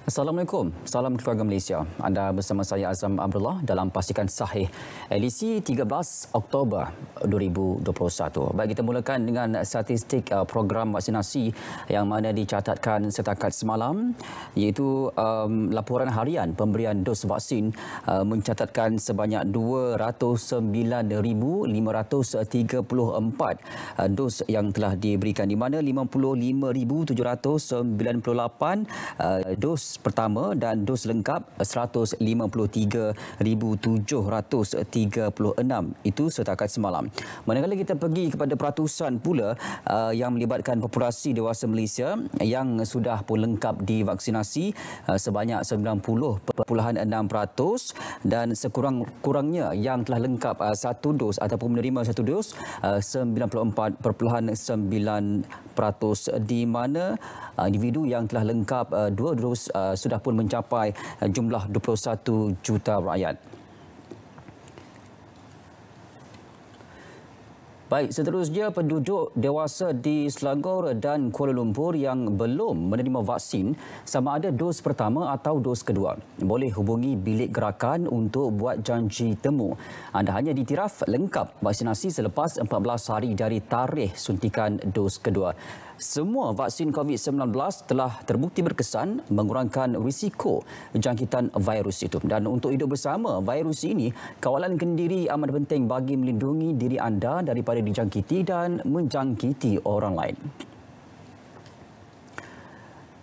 Assalamualaikum, salam keluarga Malaysia. Anda bersama saya Azam Abdullah dalam Pastikan Sahih edisi 13 Oktober 2021. Baik, kita mulakan dengan statistik program vaksinasi yang mana dicatatkan setakat semalam, iaitu laporan harian pemberian dos vaksin mencatatkan sebanyak 209,534 dos yang telah diberikan, di mana 55,798 dos pertama dan dos lengkap 153,736. Itu setakat semalam. Manakala kita pergi kepada peratusan pula yang melibatkan populasi dewasa Malaysia yang sudah pun lengkap divaksinasi sebanyak 90.6% dan sekurang-kurangnya yang telah lengkap satu dos ataupun menerima satu dos 94.9%, di mana individu yang telah lengkap dua dos sudah pun mencapai jumlah 21 juta rakyat. Baik, seterusnya penduduk dewasa di Selangor dan Kuala Lumpur yang belum menerima vaksin sama ada dos pertama atau dos kedua boleh hubungi bilik gerakan untuk buat janji temu. Anda hanya diiktiraf lengkap vaksinasi selepas 14 hari dari tarikh suntikan dos kedua. Semua vaksin COVID-19 telah terbukti berkesan mengurangkan risiko jangkitan virus itu. Dan untuk hidup bersama virus ini, kawalan kendiri amat penting bagi melindungi diri anda daripada dijangkiti dan menjangkiti orang lain.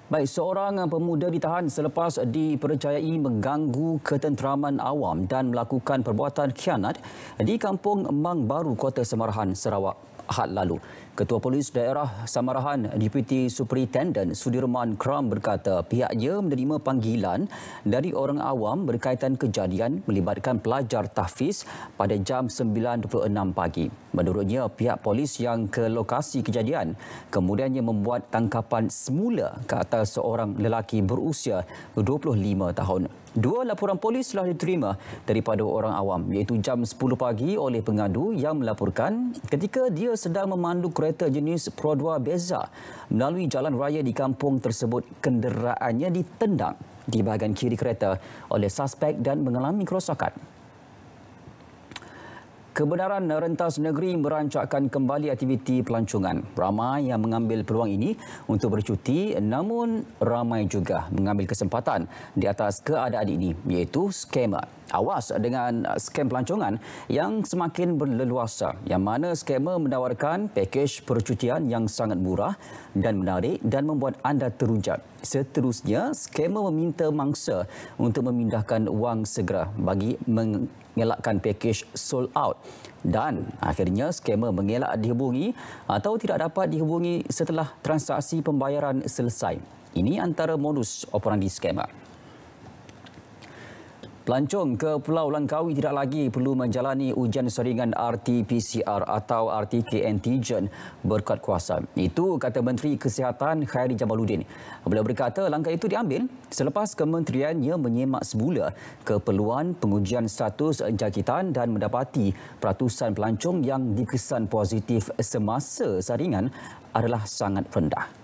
Baik, seorang pemuda ditahan selepas dipercayai mengganggu ketenteraman awam dan melakukan perbuatan khianat di Kampung Mang Baru, Kota Samarahan, Sarawak Ahad lalu. Ketua Polis Daerah Samarahan, Deputi Superintendent Sudirman Kram berkata pihaknya menerima panggilan dari orang awam berkaitan kejadian melibatkan pelajar tahfiz pada jam 9.26 pagi. Menurutnya, pihak polis yang ke lokasi kejadian kemudiannya membuat tangkapan semula ke atas seorang lelaki berusia 25 tahun. Dua laporan polis telah diterima daripada orang awam, iaitu jam 10 pagi oleh pengadu yang melaporkan ketika dia sedang memandu kereta jenis Pro 2 Beza melalui jalan raya di kampung tersebut, kenderaannya ditendang di bahagian kiri kereta oleh suspek dan mengalami kerosakan. Kebenaran Rentas Negeri merancangkan kembali aktiviti pelancongan. Ramai yang mengambil peluang ini untuk bercuti, namun ramai juga mengambil kesempatan di atas keadaan ini, iaitu skamer. Awas dengan skam pelancongan yang semakin berleluasa, yang mana skamer menawarkan pakej percutian yang sangat murah dan menarik dan membuat anda terujat. Seterusnya, skamer meminta mangsa untuk memindahkan wang segera bagi mengelakkan pakej sold out, dan akhirnya skamer mengelak dihubungi atau tidak dapat dihubungi setelah transaksi pembayaran selesai. Ini antara modus operandi skamer. Pelancong ke Pulau Langkawi tidak lagi perlu menjalani ujian saringan RT-PCR atau RTK antigen berkat kuasa. Itu kata Menteri Kesihatan Khairi Jamaluddin. Beliau berkata langkah itu diambil selepas kementeriannya menyemak semula keperluan pengujian status jangkitan dan mendapati peratusan pelancong yang dikesan positif semasa saringan adalah sangat rendah.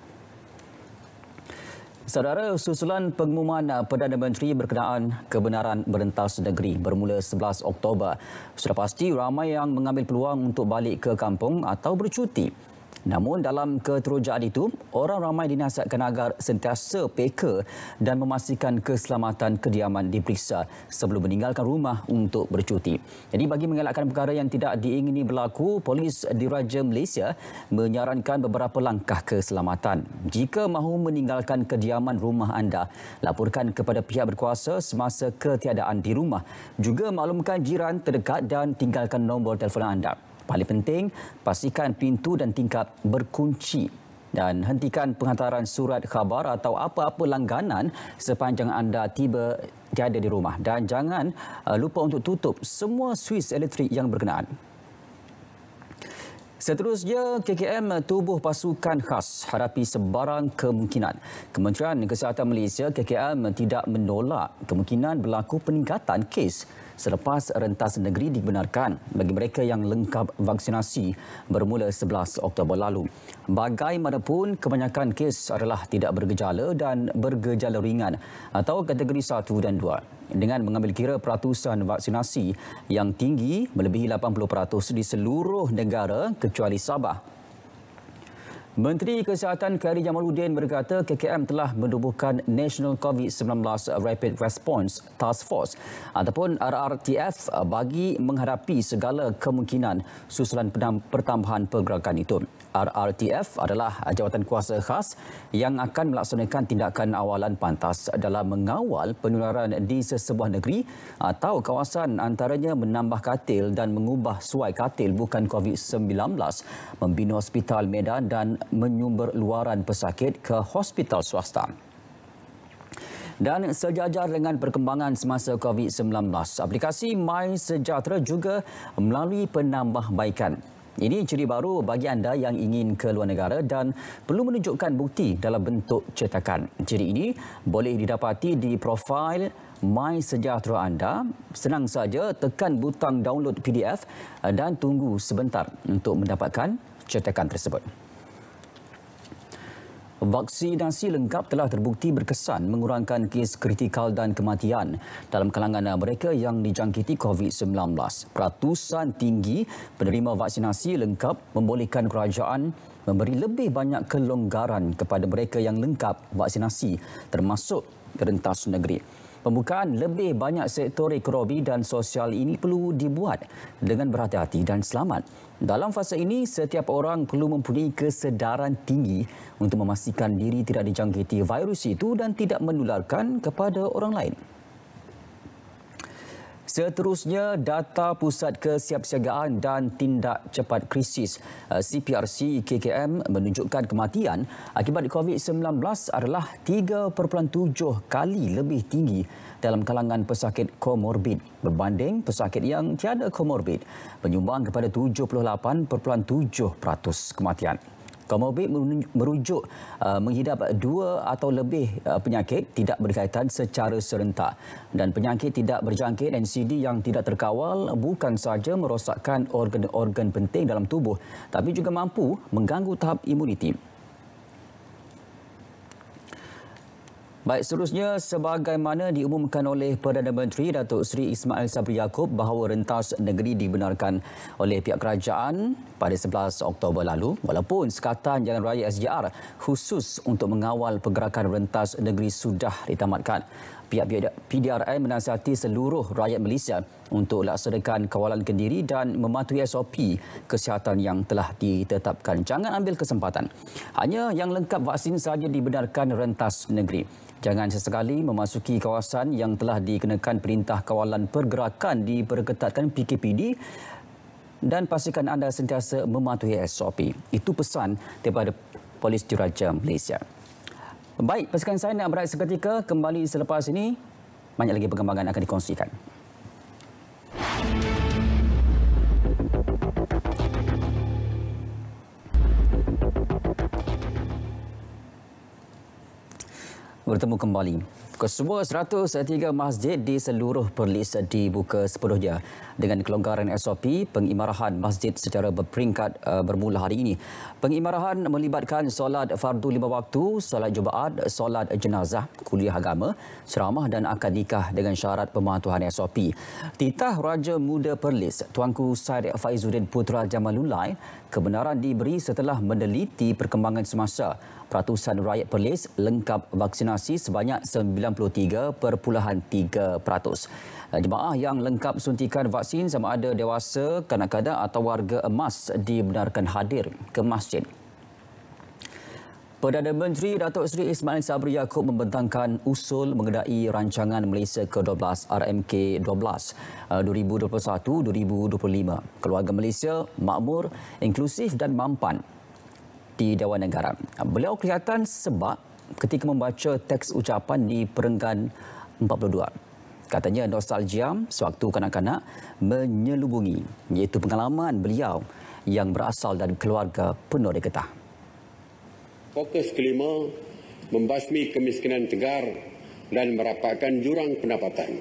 Saudara, susulan pengumuman Perdana Menteri berkenaan kebenaran Rentas Negeri bermula 11 Oktober, sudah pasti ramai yang mengambil peluang untuk balik ke kampung atau bercuti. Namun dalam keterujaan itu, orang ramai dinasihatkan agar sentiasa peka dan memastikan keselamatan kediaman diperiksa sebelum meninggalkan rumah untuk bercuti. Jadi bagi mengelakkan perkara yang tidak diingini berlaku, Polis Diraja Malaysia menyarankan beberapa langkah keselamatan. Jika mahu meninggalkan kediaman rumah anda, laporkan kepada pihak berkuasa semasa ketiadaan di rumah. Juga maklumkan jiran terdekat dan tinggalkan nombor telefon anda. Paling penting, pastikan pintu dan tingkap berkunci dan hentikan penghantaran surat khabar atau apa-apa langganan sepanjang anda tiada di rumah. Dan jangan lupa untuk tutup semua suis elektrik yang berkenaan. Seterusnya, KKM tubuh pasukan khas hadapi sebarang kemungkinan. Kementerian Kesihatan Malaysia KKM tidak menolak kemungkinan berlaku peningkatan kes selepas rentas negeri dibenarkan bagi mereka yang lengkap vaksinasi bermula 11 Oktober lalu. Bagaimanapun, kebanyakan kes adalah tidak bergejala dan bergejala ringan atau kategori 1 dan 2. Dengan mengambil kira peratusan vaksinasi yang tinggi melebihi 80% di seluruh negara kecuali Sabah. Menteri Kesihatan Khairy Jamaluddin berkata KKM telah menubuhkan National COVID-19 Rapid Response Task Force ataupun RRTF bagi menghadapi segala kemungkinan susulan pertambahan pergerakan itu. RRTF adalah jawatan kuasa khas yang akan melaksanakan tindakan awalan pantas dalam mengawal penularan di sesebuah negeri atau kawasan, antaranya menambah katil dan mengubah suai katil bukan COVID-19, membina hospital Medan dan menyumber luaran pesakit ke hospital swasta. Dan sejajar dengan perkembangan semasa COVID-19, aplikasi MySejahtera juga melalui penambahbaikan. Ini ciri baru bagi anda yang ingin ke luar negara dan perlu menunjukkan bukti dalam bentuk cetakan. Ciri ini boleh didapati di profil MySejahtera anda. Senang saja tekan butang download PDF dan tunggu sebentar untuk mendapatkan cetakan tersebut. Vaksinasi lengkap telah terbukti berkesan mengurangkan kes kritikal dan kematian dalam kalangan mereka yang dijangkiti COVID-19. Peratusan tinggi penerima vaksinasi lengkap membolehkan kerajaan memberi lebih banyak kelonggaran kepada mereka yang lengkap vaksinasi termasuk rentas negeri. Pembukaan lebih banyak sektor ekonomi dan sosial ini perlu dibuat dengan berhati-hati dan selamat. Dalam fasa ini, setiap orang perlu mempunyai kesedaran tinggi untuk memastikan diri tidak dijangkiti virus itu dan tidak menularkan kepada orang lain. Seterusnya, data Pusat Kesiapsiagaan dan Tindak Cepat Krisis CPRC KKM menunjukkan kematian akibat COVID-19 adalah 3.7 kali lebih tinggi dalam kalangan pesakit komorbid berbanding pesakit yang tiada komorbid, menyumbang kepada 78.7% kematian. Komorbid merujuk menghidap 2 atau lebih penyakit tidak berkaitan secara serentak, dan penyakit tidak berjangkit NCD yang tidak terkawal bukan sahaja merosakkan organ-organ penting dalam tubuh tapi juga mampu mengganggu tahap imuniti. Baik, seterusnya, sebagaimana diumumkan oleh Perdana Menteri Datuk Seri Ismail Sabri Yaakob bahawa rentas negeri dibenarkan oleh pihak kerajaan pada 11 Oktober lalu, walaupun sekatan Jalan Raya SJR khusus untuk mengawal pergerakan rentas negeri sudah ditamatkan. Pihak PDRN menasihati seluruh rakyat Malaysia untuk laksanakan kawalan kendiri dan mematuhi SOP kesihatan yang telah ditetapkan. Jangan ambil kesempatan. Hanya yang lengkap vaksin sahaja dibenarkan rentas negeri. Jangan sesekali memasuki kawasan yang telah dikenakan perintah kawalan pergerakan diperketatkan PKPD dan pastikan anda sentiasa mematuhi SOP. Itu pesan daripada Polis Diraja Malaysia. Baik, pasukan saya nak berehat seketika. Kembali selepas ini, banyak lagi perkembangan akan dikongsikan. Bertemu kembali. Kesemua 103 masjid di seluruh Perlis dibuka sepenuhnya dengan kelonggaran SOP pengimarahan masjid secara berperingkat bermula hari ini. Pengimarahan melibatkan solat fardu 5 waktu, solat Jumaat, solat jenazah, kuliah agama, ceramah dan akad nikah dengan syarat pematuhan SOP. Titah Raja Muda Perlis, Tuanku Said Faizuddin Putra Jamalullah, kebenaran diberi setelah meneliti perkembangan semasa. Peratusan rakyat Perlis lengkap vaksinasi sebanyak 93.3%. Jemaah yang lengkap suntikan vaksin sama ada dewasa, kanak-kanak atau warga emas dibenarkan hadir ke masjid. Perdana Menteri Datuk Seri Ismail Sabri Yaakob membentangkan usul mengenai rancangan Malaysia ke-12 RMK-12 2021-2025. Keluarga Malaysia makmur, inklusif dan mampan di Dewan Negara. Beliau kelihatan sebab ketika membaca teks ucapan di perenggan 42. Katanya nostalgia sewaktu kanak-kanak menyelubungi, iaitu pengalaman beliau yang berasal dari keluarga penuh deketah. Fokus kelima, membasmi kemiskinan tegar dan merapatkan jurang pendapatan.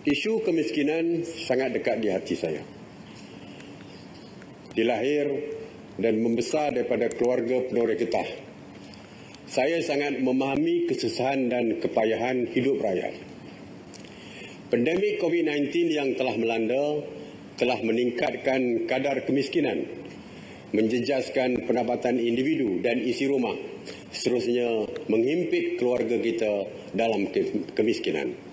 Isu kemiskinan sangat dekat di hati saya. Dilahir dan membesar daripada keluarga penoreh getah. Saya sangat memahami kesusahan dan kepayahan hidup rakyat. Pandemik COVID-19 yang telah melanda telah meningkatkan kadar kemiskinan, menjejaskan pendapatan individu dan isi rumah, seterusnya menghimpit keluarga kita dalam kemiskinan.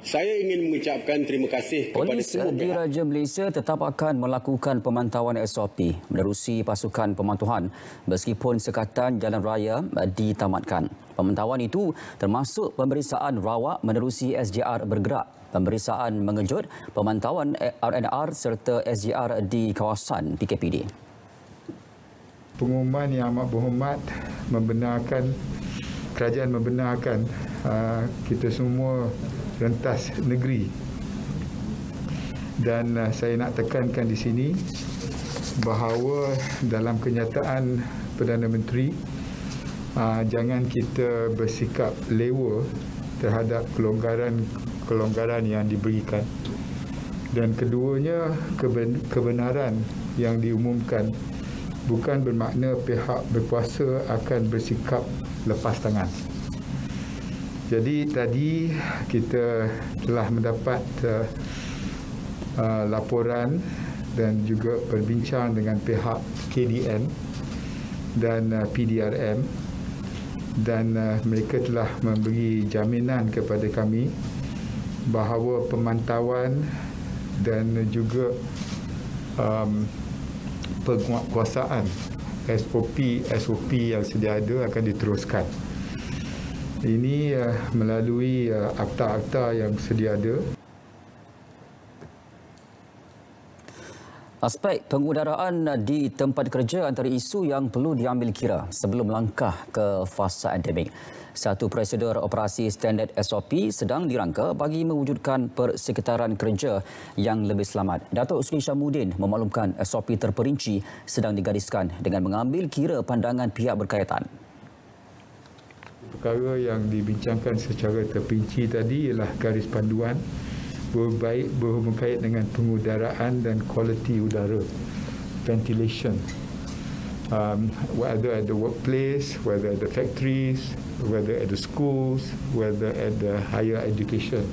Saya ingin mengucapkan terima kasih kepada Polis semua pihak. Diraja Malaysia tetap akan melakukan pemantauan SOP menerusi pasukan pemantauan meskipun sekatan jalan raya ditamatkan. Pemantauan itu termasuk pemeriksaan rawak menerusi SJR bergerak, pemeriksaan mengejut, pemantauan RNR serta SJR di kawasan PKPD. Pengumuman yang amat berhormat kerajaan membenarkan kita semua rentas negeri, dan saya nak tekankan di sini bahawa dalam kenyataan Perdana Menteri, jangan kita bersikap lewa terhadap kelonggaran yang diberikan, dan keduanya kebenaran yang diumumkan bukan bermakna pihak berkuasa akan bersikap lepas tangan. Jadi tadi kita telah mendapat laporan dan juga berbincang dengan pihak KDN dan PDRM, dan mereka telah memberi jaminan kepada kami bahawa pemantauan dan juga penguatkuasaan SOP yang sedia ada akan diteruskan. Ini melalui akta-akta yang sedia ada. Aspek pengudaraan di tempat kerja antara isu yang perlu diambil kira sebelum langkah ke fasa endemik. Satu prosedur operasi standard SOP sedang dirangka bagi mewujudkan persekitaran kerja yang lebih selamat. Datuk Seri Syamudin memaklumkan SOP terperinci sedang digariskan dengan mengambil kira pandangan pihak berkaitan. Perkara yang dibincangkan secara terperinci tadi ialah garis panduan berkait dengan pengudaraan dan kualiti udara, ventilation, whether at the workplace, whether at the factories, whether at the schools, whether at the higher education.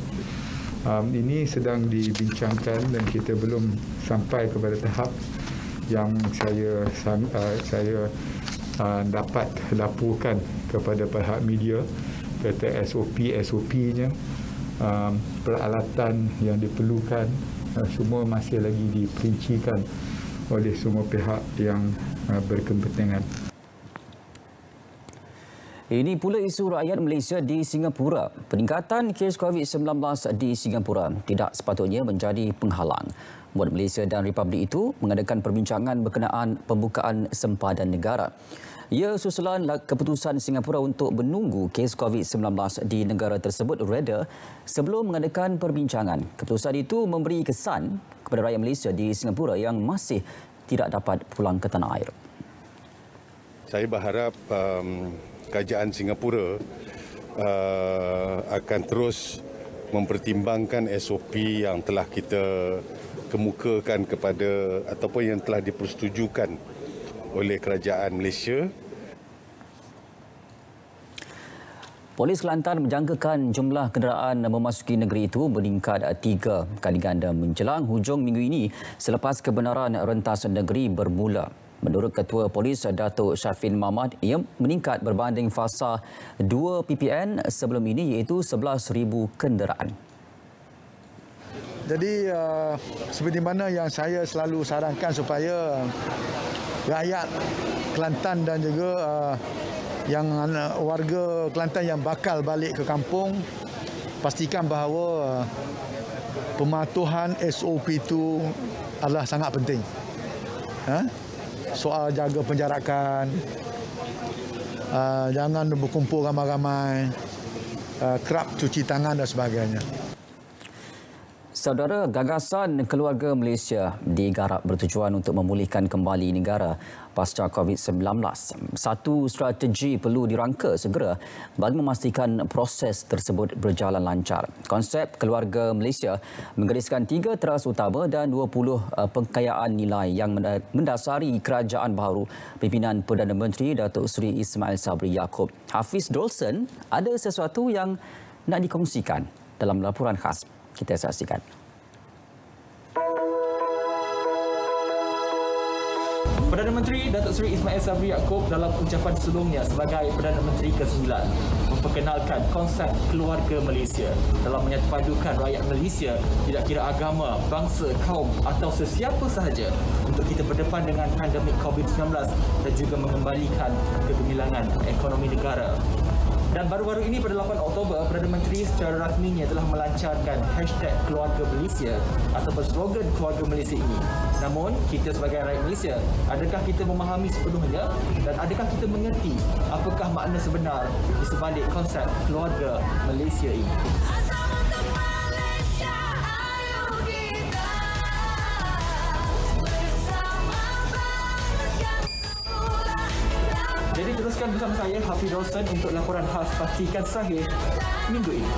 Ini sedang dibincangkan dan kita belum sampai kepada tahap yang saya dapat laporkan kepada pihak media kata SOP-nya, peralatan yang diperlukan semua masih lagi diperincikan oleh semua pihak yang berkepentingan. Ini pula isu rakyat Malaysia di Singapura. Peningkatan kes COVID-19 di Singapura tidak sepatutnya menjadi penghalang buat Malaysia dan Republik itu mengadakan perbincangan berkenaan pembukaan sempadan negara. Ia susulan keputusan Singapura untuk menunggu kes COVID-19 di negara tersebut reda sebelum mengadakan perbincangan. Keputusan itu memberi kesan kepada rakyat Malaysia di Singapura yang masih tidak dapat pulang ke tanah air. Saya berharap kerajaan Singapura akan terus mempertimbangkan SOP yang telah kita kemukakan kepada ataupun yang telah dipersetujukan oleh kerajaan Malaysia. Polis Kelantan menjangkakan jumlah kenderaan memasuki negeri itu meningkat 3 kali ganda menjelang hujung minggu ini selepas kebenaran rentas negeri bermula. Menurut Ketua Polis Datuk Syafin Mahmad, ia meningkat berbanding fasa 2 PPN sebelum ini iaitu 11,000 kenderaan. Jadi seperti mana yang saya selalu sarankan supaya rakyat Kelantan dan juga yang warga Kelantan yang bakal balik ke kampung, pastikan bahawa pematuhan SOP itu adalah sangat penting. Soal jaga penjarakan, jangan berkumpul ramai-ramai, kerap cuci tangan dan sebagainya. Saudara, gagasan keluarga Malaysia digarap bertujuan untuk memulihkan kembali negara pasca COVID-19. Satu strategi perlu dirangka segera bagi memastikan proses tersebut berjalan lancar. Konsep keluarga Malaysia menggariskan 3 teras utama dan 20 pengkayaan nilai yang mendasari kerajaan baru pimpinan Perdana Menteri Datuk Seri Ismail Sabri Yaakob. Hafiz Dolson ada sesuatu yang nak dikongsikan dalam laporan khas. Kita saksikan. Perdana Menteri Datuk Seri Ismail Sabri Yaakob dalam ucapan sebelumnya sebagai Perdana Menteri ke-9 memperkenalkan konsep keluarga Malaysia dalam menyatupadukan rakyat Malaysia tidak kira agama, bangsa, kaum atau sesiapa sahaja untuk kita berdepan dengan pandemik COVID-19 dan juga mengembalikan kegemilangan ekonomi negara. Dan baru-baru ini pada 8 Oktober, Perdana Menteri secara rasminya telah melancarkan hashtag Keluarga Malaysia atau slogan Keluarga Malaysia ini. Namun, kita sebagai rakyat Malaysia, adakah kita memahami sepenuhnya dan adakah kita mengerti apakah makna sebenar di sebalik konsep Keluarga Malaysia ini? Jadi teruskan bersama saya, Hafiz Dolson, untuk laporan khas Pastikan Sahih minggu ini.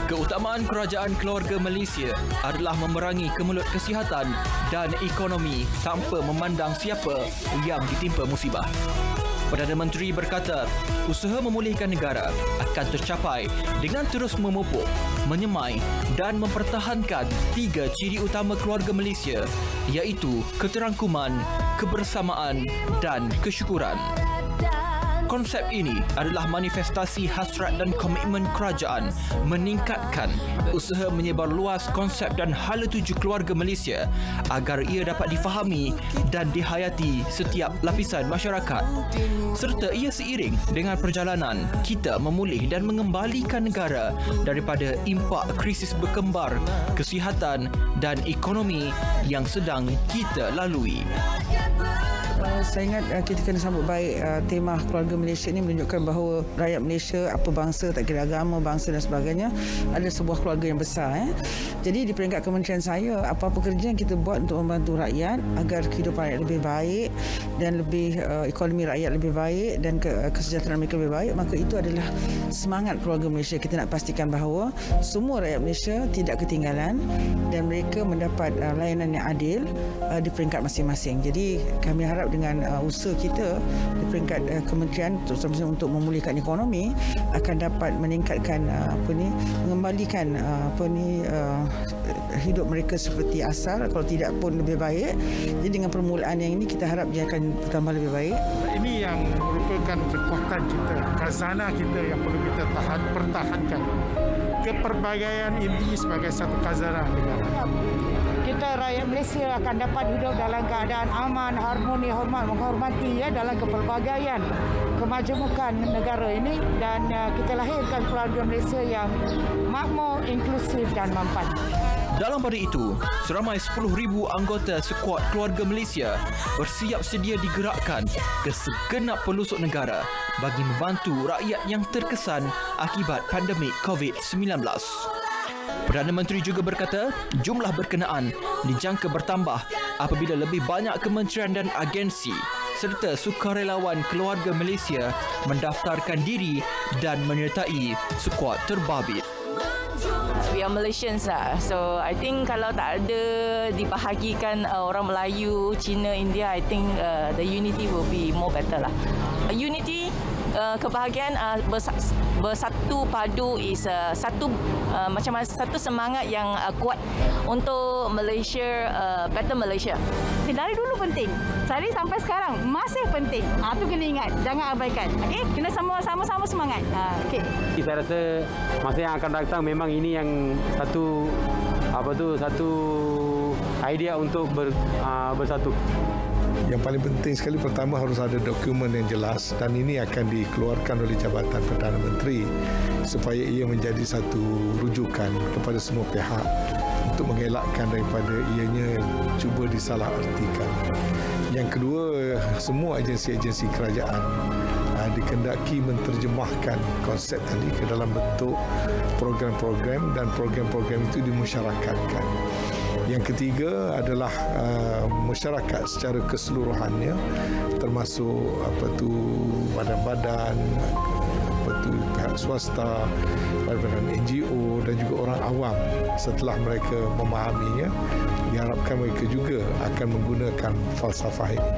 Keutamaan kerajaan keluarga Malaysia adalah memerangi kemelut kesihatan dan ekonomi tanpa memandang siapa yang ditimpa musibah. Perdana Menteri berkata, usaha memulihkan negara akan tercapai dengan terus memupuk, menyemai dan mempertahankan 3 ciri utama keluarga Malaysia, iaitu keterangkuman, kebersamaan dan kesyukuran. Konsep ini adalah manifestasi hasrat dan komitmen kerajaan meningkatkan usaha menyebar luas konsep dan hala tuju keluarga Malaysia agar ia dapat difahami dan dihayati setiap lapisan masyarakat. Serta ia seiring dengan perjalanan kita memulih dan mengembalikan negara daripada impak krisis berkembar kesihatan dan ekonomi yang sedang kita lalui. Saya ingat kita kena sambut baik tema Keluarga Malaysia ini menunjukkan bahawa rakyat Malaysia, apa bangsa, tak kira agama, bangsa dan sebagainya, ada sebuah keluarga yang besar. Jadi di peringkat kementerian saya, apa-apa kerja yang kita buat untuk membantu rakyat agar kehidupan rakyat lebih baik dan lebih ekonomi rakyat lebih baik dan kesejahteraan mereka lebih baik, maka itu adalah semangat Keluarga Malaysia. Kita nak pastikan bahawa semua rakyat Malaysia tidak ketinggalan dan mereka mendapat layanan yang adil di peringkat masing-masing. Jadi kami harap dengan usaha kita di peringkat kementerian terutama untuk memulihkan ekonomi akan dapat meningkatkan mengembalikan hidup mereka seperti asal, kalau tidak pun lebih baik. Jadi dengan permulaan yang ini kita harap dia akan bertambah lebih baik. Ini yang merupakan kekuatan kita, khazanah kita yang perlu kita pertahankan. Keperbagaian ini sebagai satu khazanah negara. Kita rakyat Malaysia akan dapat hidup dalam keadaan aman, harmoni, hormat, menghormati dalam kepelbagaian kemajemukan negara ini dan kita lahirkan keluarga Malaysia yang makmur, inklusif dan mampan. Dalam pada itu, seramai 10,000 anggota skuad keluarga Malaysia bersiap sedia digerakkan ke segenap pelosok negara bagi membantu rakyat yang terkesan akibat pandemik COVID-19. Perdana Menteri juga berkata, jumlah berkenaan dijangka bertambah apabila lebih banyak kementerian dan agensi serta sukarelawan keluarga Malaysia mendaftarkan diri dan menyertai skuad terbabit. We are Malaysians lah. So I think kalau tak ada dibahagikan orang Melayu, Cina, India, I think the unity will be more better lah. Unity, kebahagiaan bersatu padu is satu macam satu semangat yang kuat untuk Malaysia, better Malaysia. Dari dulu penting, dari sampai sekarang masih penting. Tu kena ingat, jangan abaikan. Okey, kena sama-sama semangat. Okey. Saya rasa masa yang akan datang memang ini yang satu idea untuk bersatu. Yang paling penting sekali pertama harus ada dokumen yang jelas dan ini akan dikeluarkan oleh Jabatan Perdana Menteri supaya ia menjadi satu rujukan kepada semua pihak untuk mengelakkan daripada ianya cuba disalahartikan. Yang kedua, semua agensi-agensi kerajaan dikendaki menterjemahkan konsep tadi ke dalam bentuk program-program dan program-program itu dimusyarakatkan. Yang ketiga adalah masyarakat secara keseluruhannya, termasuk badan-badan, pihak swasta, badan NGO dan juga orang awam. Setelah mereka memahaminya, diharapkan mereka juga akan menggunakan falsafah ini.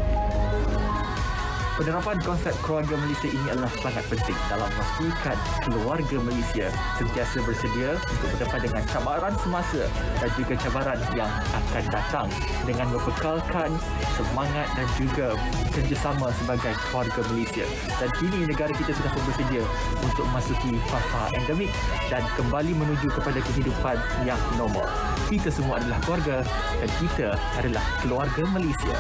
Penerapan konsep keluarga Malaysia ini adalah sangat penting dalam memastikan keluarga Malaysia sentiasa bersedia untuk berdepan dengan cabaran semasa dan juga cabaran yang akan datang dengan membekalkan semangat dan juga kerjasama sebagai keluarga Malaysia. Dan kini negara kita sudah pun bersedia untuk memasuki fasa endemik dan kembali menuju kepada kehidupan yang normal. Kita semua adalah keluarga dan kita adalah keluarga Malaysia.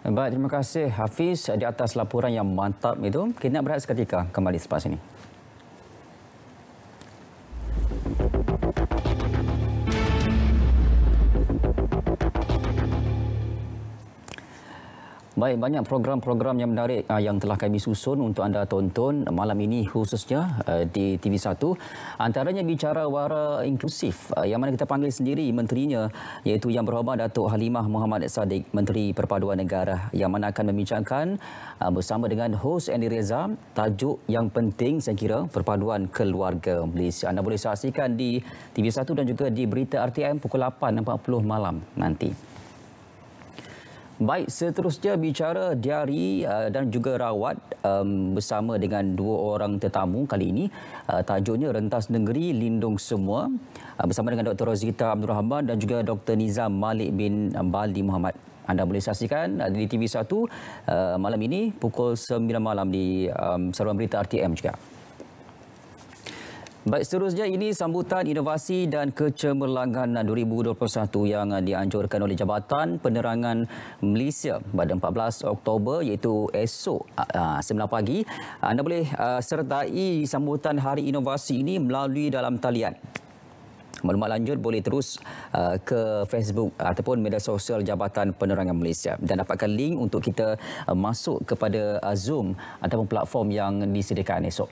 Baik, terima kasih Hafiz di atas laporan yang mantap itu. Kita nak berehat seketika, kembali selepas ini. Baik, banyak program-program yang menarik yang telah kami susun untuk anda tonton malam ini khususnya di TV1. Antaranya bicara wara inklusif yang mana kita panggil sendiri menterinya iaitu Yang Berhormat Datuk Halimah Muhammad Sadiq, Menteri Perpaduan Negara, yang mana akan membincangkan bersama dengan hos Andy Reza tajuk yang penting saya kira perpaduan keluarga Malaysia. Anda boleh saksikan di TV1 dan juga di Berita RTM pukul 8.40 malam nanti. Baik, seterusnya bicara diari dan juga rawat bersama dengan dua orang tetamu kali ini. Tajuknya Rentas Negeri Lindung Semua bersama dengan Dr. Rozita Abdul Rahman dan juga Dr. Nizam Malik bin Baldi Muhammad. Anda boleh saksikan di TV1 malam ini pukul 9 malam di saluran berita RTM juga. Baik, seterusnya ini sambutan inovasi dan kecemerlangan 2021 yang dianjurkan oleh Jabatan Penerangan Malaysia pada 14 Oktober iaitu esok 9 pagi. Anda boleh sertai sambutan Hari Inovasi ini melalui dalam talian. Maklumat lanjut boleh terus ke Facebook ataupun media sosial Jabatan Penerangan Malaysia dan dapatkan link untuk kita masuk kepada Zoom ataupun platform yang disediakan esok.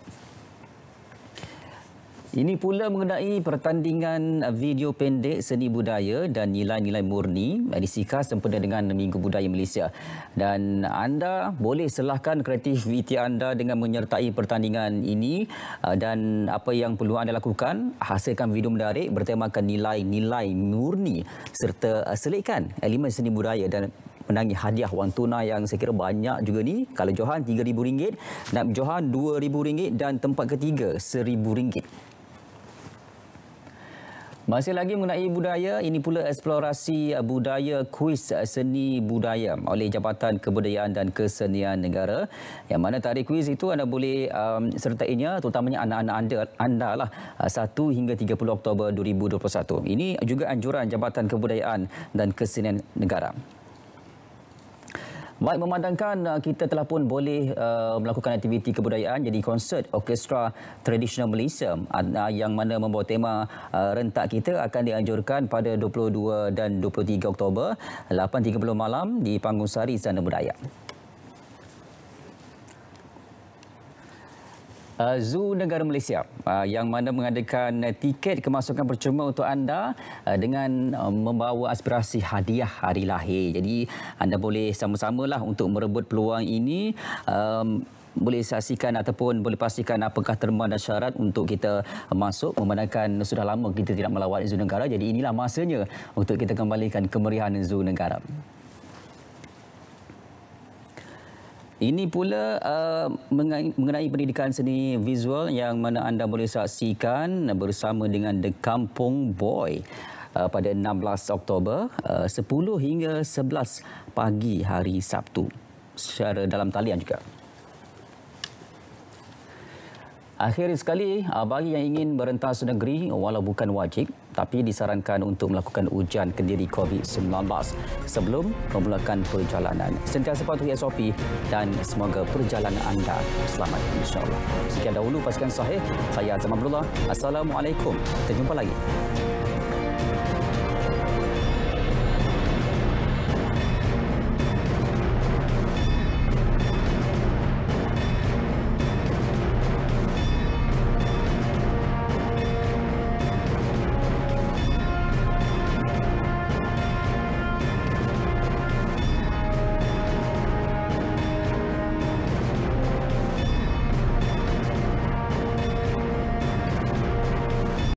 Ini pula mengenai pertandingan video pendek seni budaya dan nilai-nilai murni disikar sempena dengan Minggu Budaya Malaysia. Dan anda boleh selahkan kreativiti anda dengan menyertai pertandingan ini dan apa yang perlu anda lakukan, hasilkan video menarik bertemakan nilai-nilai murni serta selitkan elemen seni budaya dan menangi hadiah wang tunai yang saya kira banyak juga ni. Kalau Johan RM3,000, Naib Johan RM2,000 dan tempat ketiga RM1,000. Masih lagi mengenai budaya, ini pula eksplorasi budaya kuis seni budaya oleh Jabatan Kebudayaan dan Kesenian Negara, yang mana tarikh kuis itu anda boleh sertainya terutamanya anak-anak anda lah 1 hingga 30 Oktober 2021. Ini juga anjuran Jabatan Kebudayaan dan Kesenian Negara. Baik, memandangkan kita telah pun boleh melakukan aktiviti kebudayaan, jadi konsert Orkestra Tradisional Malaysia yang mana membawa tema rentak kita akan dianjurkan pada 22 dan 23 Oktober 8.30 malam di Panggung Sari Istana Budaya. Zoo Negara Malaysia yang mana mengadakan tiket kemasukan percuma untuk anda dengan membawa aspirasi hadiah hari lahir. Jadi anda boleh sama-samalah untuk merebut peluang ini. Boleh saksikan ataupun boleh pastikan apakah terma dan syarat untuk kita masuk, memandangkan sudah lama kita tidak melawat Zoo Negara. Jadi inilah masanya untuk kita kembalikan kemeriahan Zoo Negara. Ini pula mengenai pendidikan seni visual yang mana anda boleh saksikan bersama dengan The Kampung Boy pada 16 Oktober 10 hingga 11 pagi hari Sabtu secara dalam talian juga. Akhir sekali, bagi yang ingin merentas negeri walau bukan wajib, tapi disarankan untuk melakukan ujian kendiri COVID-19 sebelum memulakan perjalanan. Sentiasa patuhi SOP dan semoga perjalanan anda selamat insya-Allah. Sekian dahulu pasukan sahih. Saya Azam Abdullah. Assalamualaikum. Kita jumpa lagi.